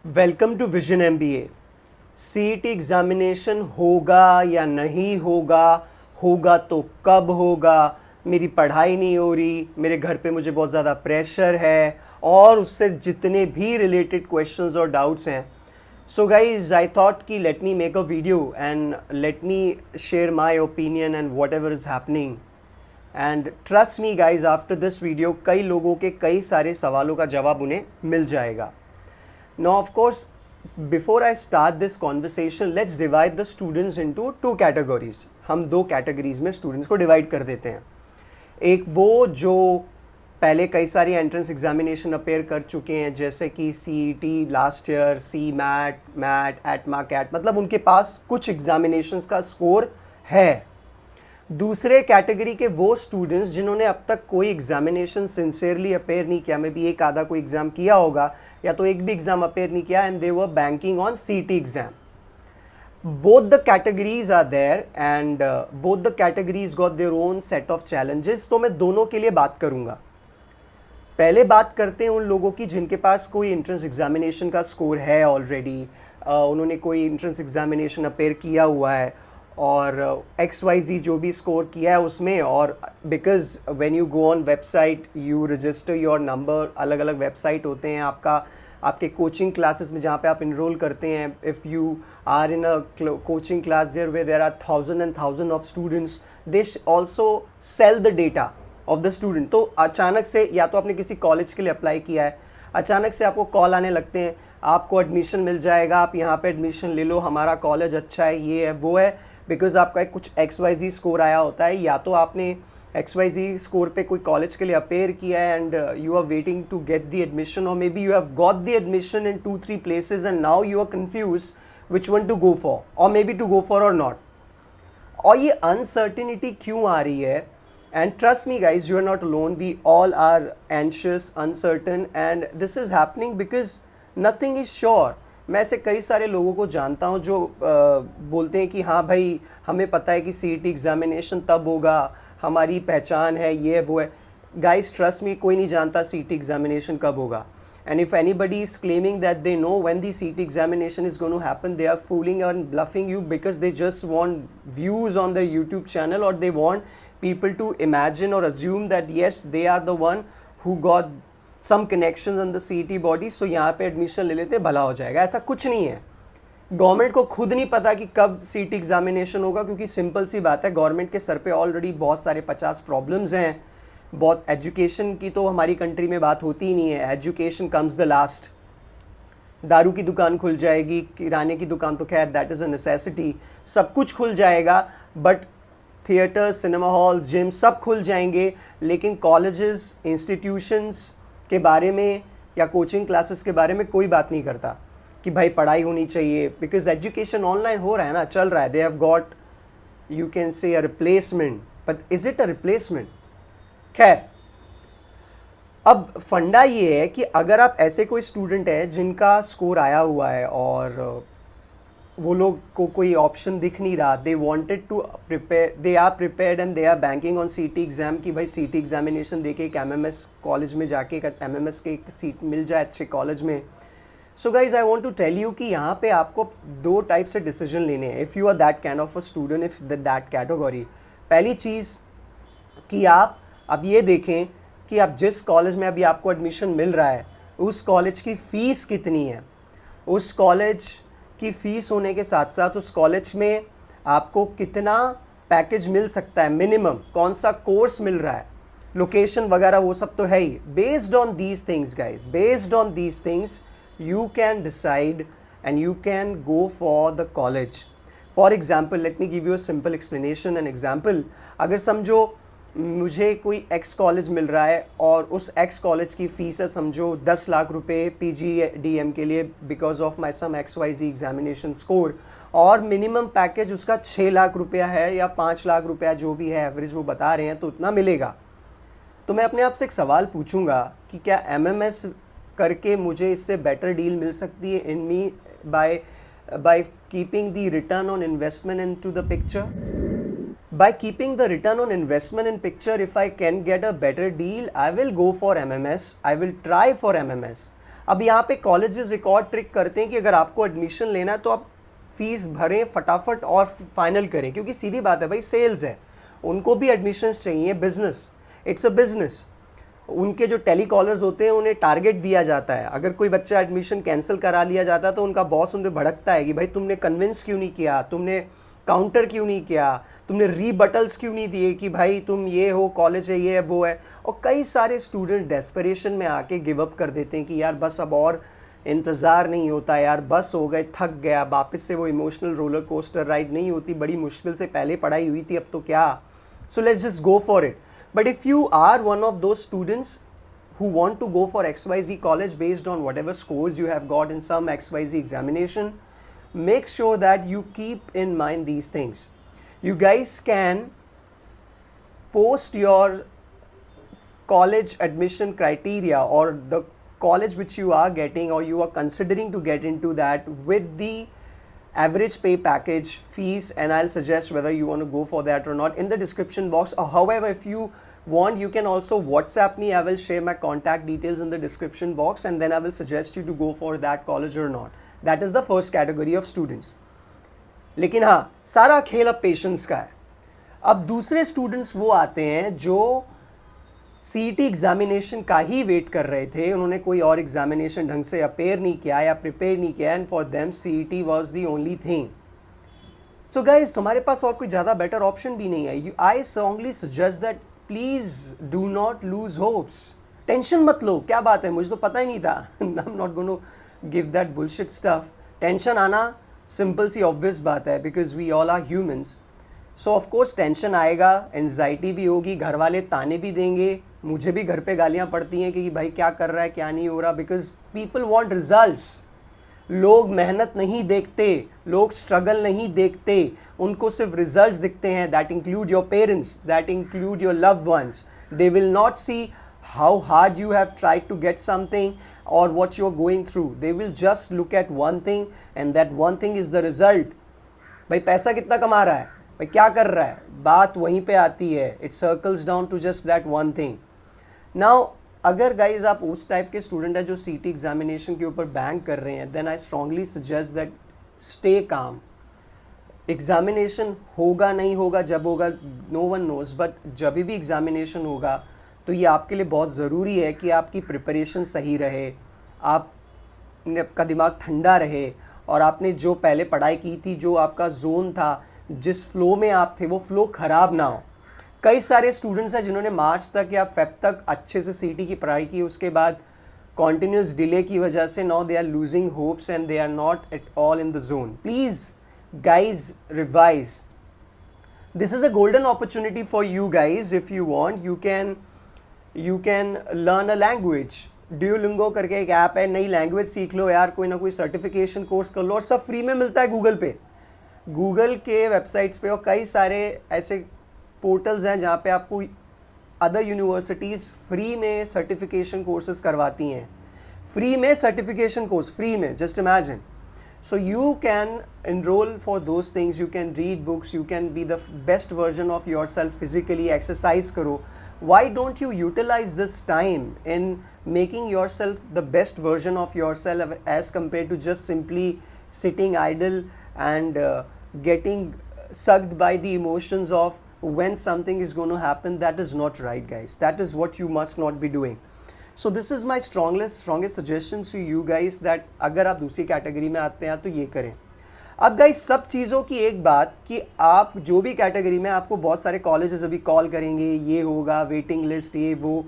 Welcome to vision MBA. CET examination होगा या नहीं होगा, होगा तो कब होगा, मेरी पढ़ाई नहीं हो रही, मेरे घर पे मुझे बहुत ज़्यादा प्रेशर है और उससे जितने भी रिलेटेड क्वेश्चंस और डाउट्स हैं। सो गाइज आई थॉट कि let me make a video and let me share my opinion and what ever is happening. And trust me guys, after this video कई लोगों के कई सारे सवालों का जवाब उन्हें मिल जाएगा। Now, of course, before I start this conversation, let's divide the students into two categories. हम दो कैटेगरीज में स्टूडेंट्स को डिवाइड कर देते हैं। एक वो जो पहले कई सारी एंट्रेंस एग्जामिनेशन अपेयर कर चुके हैं, जैसे कि CET last year, CMAT, MAT, ATMA, CAT, मतलब उनके पास कुछ एग्जामिनेशंस का स्कोर है। दूसरे कैटेगरी के वो स्टूडेंट्स जिन्होंने अब तक कोई एग्जामिनेशन सिंसियरली अपेयर नहीं किया, मे बी एक आधा कोई एग्ज़ाम किया होगा या तो एक भी एग्ज़ाम अपेयर नहीं किया, and they were banking on CET exam. Both the categories are there and both the categories got their own set of challenges. तो मैं दोनों के लिए बात करूँगा। पहले बात करते हैं उन लोगों की जिनके पास कोई एंट्रेंस एग्जामिनेशन का स्कोर है ऑलरेडी, उन्होंने कोई एंट्रेंस एग्जामिनेशन अपेयर किया हुआ है और XYZ जो भी स्कोर किया है उसमें, और because when you go on website you register your number, अलग अलग वेबसाइट होते हैं आपके कोचिंग क्लासेस में जहाँ पे आप इनरोल करते हैं। If you are in a coaching class there are thousand and thousand of students, they also sell the data of the student. तो अचानक से, या तो आपने किसी कॉलेज के लिए अप्लाई किया है, अचानक से आपको कॉल आने लगते हैं, आपको एडमिशन मिल जाएगा, आप यहाँ पे एडमिशन ले लो, हमारा कॉलेज अच्छा है, ये है वो है, बिकॉज आपका कुछ XYZ स्कोर आया होता है, या तो आपने XYZ स्कोर पे कोई कॉलेज के लिए अपेयर किया है and you are waiting to get the admission, और maybe you have got the admission in 2-3 places and now you are confuse which one to go for, और maybe to go for और not. और ये uncertainty क्यों आ रही है? And trust me guys, you are not alone, we all are anxious, uncertain, and this is happening because nothing is sure. मैं ऐसे कई सारे लोगों को जानता हूँ जो बोलते हैं कि हाँ भाई, हमें पता है कि CET एग्जामिनेशन तब होगा, हमारी पहचान है, ये वो है। गाइस ट्रस्ट मी, कोई नहीं जानता CET एग्जामिनेशन कब होगा। And if anybody is claiming that they know when the CET examination is going to happen, they are fooling and bluffing you because they just want views on their YouTube channel, और they want people to imagine or assume that yes, they are the one who got some connections on the CET body, so यहाँ पे admission ले लेते भला हो जाएगा। ऐसा कुछ नहीं है। गवर्नमेंट को खुद नहीं पता कि कब CET एग्जामिनेशन होगा, क्योंकि सिंपल सी बात है, गवर्नमेंट के सर पे ऑलरेडी बहुत सारे 50 प्रॉब्लम्स हैं। बहुत एजुकेशन की तो हमारी कंट्री में बात होती ही नहीं है, एजुकेशन कम्स द लास्ट। दारू की दुकान खुल जाएगी, किराने की दुकान तो खैर दैट इज़ अ नेसेसिटी, सब कुछ खुल जाएगा, but theatre, cinema halls, gym सब खुल जाएंगे, लेकिन कॉलेजेस, इंस्टीट्यूशंस के बारे में या कोचिंग क्लासेस के बारे में कोई बात नहीं करता कि भाई पढ़ाई होनी चाहिए, बिकॉज एजुकेशन ऑनलाइन हो रहा है ना, चल रहा है। They have got, you can say a replacement, but is it a replacement? खैर, अब फंडा ये है कि अगर आप ऐसे कोई स्टूडेंट है जिनका स्कोर आया हुआ है और वो लोग को कोई ऑप्शन दिख नहीं रहा, they wanted to prepare, they are prepared and they are banking on CET exam कि भाई CET एग्जामिनेशन दे के एक MMS कॉलेज में जाके एक MMS के एक सीट मिल जाए अच्छे कॉलेज में। So guys I want to tell you कि यहाँ पे आपको दो टाइप से डिसीजन लेने हैं if you are that kind of a student, if that category. पहली चीज़ कि आप अब ये देखें कि आप जिस कॉलेज में अभी आपको एडमिशन मिल रहा है, उस कॉलेज की फ़ीस कितनी है। उस कॉलेज की फ़ीस होने के साथ साथ उस कॉलेज में आपको कितना पैकेज मिल सकता है, मिनिमम कौन सा कोर्स मिल रहा है, लोकेशन वगैरह वो सब तो है ही। Based on these things guys, based on these things you can decide and you can go for the college. For example, let me give you a simple explanation and example. अगर समझो मुझे कोई X कॉलेज मिल रहा है और उस X college की fees है समझो 10 लाख रुपए PGDM के लिए, because of my some XYZ examination score, और मिनिमम पैकेज उसका 6 लाख रुपया है या 5 लाख रुपया, जो भी है एवरेज वो बता रहे हैं, तो उतना मिलेगा। तो मैं अपने आप से एक सवाल पूछूंगा कि क्या MMS करके मुझे इससे बेटर डील मिल सकती है in me by keeping the return on investment into the picture? By keeping the return on investment in picture, if I can get a better deal, I will go for MMS. I will try for MMS. अब यहाँ पे colleges record trick करते हैं कि अगर आपको admission लेना है तो आप फीस भरें फटाफट और फाइनल करें, क्योंकि सीधी बात है भाई, सेल्स है, उनको भी एडमिशन्स चाहिए, बिजनेस, इट्स अ बिजनेस। उनके जो टेलीकॉलर्स होते हैं उन्हें टारगेट दिया जाता है, अगर कोई बच्चा एडमिशन कैंसिल करा लिया जाता है तो उनका बॉस उन पर भड़कता है कि भाई तुमने कन्विंस क्यों नहीं किया, तुमने काउंटर क्यों नहीं किया, तुमने रीबटल्स क्यों नहीं दिए कि भाई तुम ये हो, कॉलेज है, ये है, वो है। और कई सारे स्टूडेंट डेस्परेशन में आके गिव अप कर देते हैं कि यार बस अब और इंतज़ार नहीं होता यार, बस हो गए, थक गया, वापस से वो इमोशनल रोलर कोस्टर राइड नहीं होती, बड़ी मुश्किल से पहले पढ़ाई हुई थी, अब तो क्या, so let's just go for it. But if you are one of those students who want to go for XYZ college based on whatever scores you have got in some XYZ examination, make sure that you keep in mind these things. You guys can post your college admission criteria or the college which you are getting or you are considering to get into that with the average pay package fees, and I'll suggest whether you want to go for that or not in the description box. Or however, if you want, you can also WhatsApp me. I will share my contact details in the description box, and then I will suggest you to go for that college or not. That is the first category of students. लेकिन हाँ, सारा खेल अब patience का है। अब दूसरे students वो आते हैं जो CET एग्जामिनेशन का ही वेट कर रहे थे, उन्होंने कोई और एग्जामिनेशन ढंग से अपेयर नहीं किया या प्रिपेयर नहीं किया, and for them CET was the only thing. So guys, तुम्हारे पास और कोई ज़्यादा बेटर ऑप्शन भी नहीं है। आई strongly suggest that please do not lose hopes. Tension मत लो, क्या बात है, मुझे तो पता ही नहीं था। I am not going to give that bullshit stuff. Tension आना सिंपल सी ऑब्वियस बात है, because we all are humans. So of course tension आएगा, एंजाइटी भी होगी, घर वाले ताने भी देंगे, मुझे भी घर पे गालियाँ पड़ती हैं कि भाई क्या कर रहा है, क्या नहीं हो रहा, बिकॉज पीपल वॉन्ट रिजल्ट्स। लोग मेहनत नहीं देखते, लोग स्ट्रगल नहीं देखते, उनको सिर्फ रिजल्ट्स दिखते हैं। That include your parents, that include your loved ones. They will not see how hard you have tried to get something or what you're going through. They will just look at one thing, and that one thing is the result. भाई पैसा कितना कमा रहा है, भाई क्या कर रहा है, बात वहीं पे आती है। It circles down to just that one thing. Now अगर गाइज आप उस टाइप के स्टूडेंट हैं जो CET एग्जामिनेशन के ऊपर बैंक कर रहे हैं, then I strongly suggest that stay calm. Examination होगा नहीं होगा, जब होगा नो वन नोज, बट जब भी एग्जामिनेशन होगा तो ये आपके लिए बहुत ज़रूरी है कि आपकी प्रिपरेशन सही रहे, आपका दिमाग ठंडा रहे, और आपने जो पहले पढ़ाई की थी, जो आपका जोन था, जिस फ्लो में आप थे, वो फ्लो ख़राब ना हो। कई सारे स्टूडेंट्स हैं जिन्होंने मार्च तक या फेब तक अच्छे से CET की पढ़ाई की, उसके बाद कॉन्टीन्यूस डिले की वजह से now they are losing hopes and they are not at all in the zone. Please guys revise, this is a golden opportunity for you guys. If you want, you can learn a language. Duolingo करके एक app है, नई language सीख लो यार, कोई ना कोई certification course कर लो, और सब फ्री में मिलता है गूगल पे, गूगल के वेबसाइट्स पे। और कई सारे ऐसे पोर्टल्स हैं जहाँ पे आपको अदर यूनिवर्सिटीज़ फ्री में सर्टिफिकेशन कोर्सेज करवाती हैं, फ्री में सर्टिफिकेशन कोर्स, फ्री में, just imagine. So you can enroll for those things, you can read books, you can be the best version of yourself physically, exercise करो। Why don't you utilize this time in making yourself the best version of yourself as compared to just simply sitting idle and getting sucked by the emotions of when something is going to happen? That is not right, guys. That is what you must not be doing. So this is my strongest suggestion to you guys, that अगर आप दूसरी category में आते हैं तो ये करें। अब गाइस, सब चीज़ों की एक बात कि आप जो भी कैटेगरी में, आपको बहुत सारे कॉलेजेस अभी कॉल करेंगे, ये होगा, वेटिंग लिस्ट, ये वो,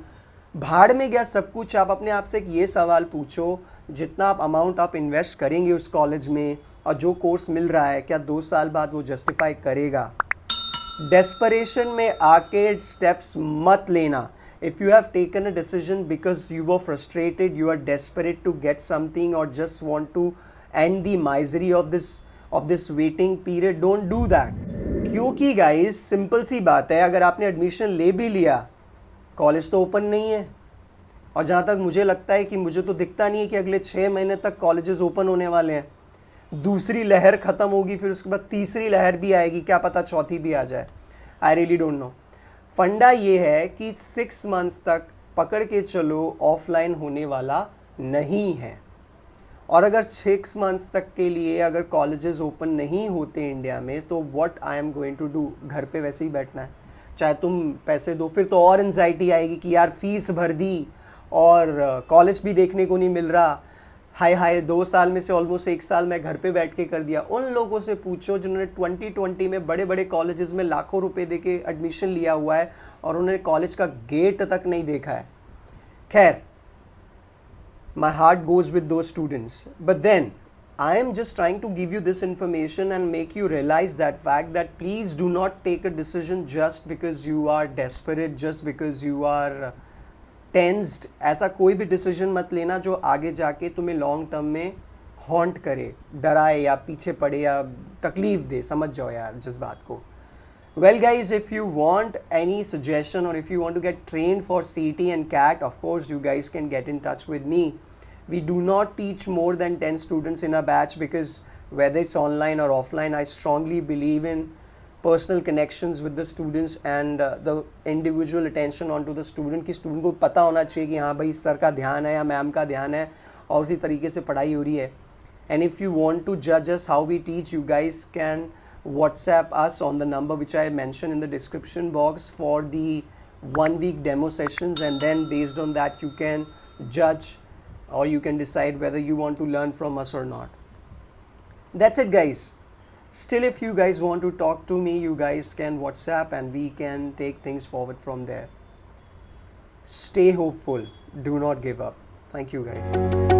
भाड़ में गया सब कुछ। आप अपने आप से एक ये सवाल पूछो, जितना आप अमाउंट आप इन्वेस्ट करेंगे उस कॉलेज में और जो कोर्स मिल रहा है, क्या 2 साल बाद वो जस्टिफाई करेगा? डेस्परेशन में आके स्टेप्स मत लेना। If you have taken a decision because you were frustrated, you are desperate to get something or just want to end the misery of this waiting period, don't do that. क्योंकि guys, simple सी बात है, अगर आपने admission ले भी लिया, college तो open नहीं है, और जहाँ तक मुझे लगता है कि मुझे तो दिखता नहीं है कि अगले 6 महीने तक कॉलेजेस ओपन होने वाले हैं। दूसरी लहर ख़त्म होगी, फिर उसके बाद तीसरी लहर भी आएगी, क्या पता चौथी भी आ जाए। I really don't know. फंडा ये है कि 6 मंथ्स तक पकड़ के चलो ऑफलाइन होने वाला नहीं है। और अगर 6 मंथ्स तक के लिए अगर कॉलेजेस ओपन नहीं होते इंडिया में, तो what I am going to do? घर पे वैसे ही बैठना है, चाहे तुम पैसे दो। फिर तो और एनजाइटी आएगी कि यार फीस भर दी और कॉलेज भी देखने को नहीं मिल रहा। हाय हाय, 2 साल में से ऑलमोस्ट 1 साल मैं घर पे बैठ के कर दिया। उन लोगों से पूछो जिन्होंने 2020 में बड़े बड़े कॉलेजेस में लाखों रुपए दे के एडमिशन लिया हुआ है और उन्होंने कॉलेज का गेट तक नहीं देखा है। खैर, my heart goes with those students, but then I am just trying to give you this information and make you realize that fact, that please do not take a decision just because you are desperate, just because you are tensed. ऐसा कोई भी decision मत लेना जो आगे जाके तुम्हें long term में हॉन्ट करे, डराए या पीछे पड़े या तकलीफ दे। समझ जाओ यार जिस बात को। Well guys, if you want any suggestion or if you want to get trained for CET and CAT, of course you guys can get in touch with me. We do not teach more than 10 students in a batch, because whether it's online or offline, I strongly believe in personal connections with the students and the individual attention onto the student, कि student को पता होना चाहिए कि हाँ भाई sir का ध्यान है या मैम का ध्यान है और उसी तरीके से पढ़ाई हो रही है। And if you want to judge us how we teach, you guys can WhatsApp us on the number which I mentioned in the description box for the 1 week demo sessions, and then based on that you can judge or you can decide whether you want to learn from us or not. That's it guys. Still, if you guys want to talk to me, you guys can WhatsApp and we can take things forward from there. Stay hopeful. Do not give up. Thank you guys.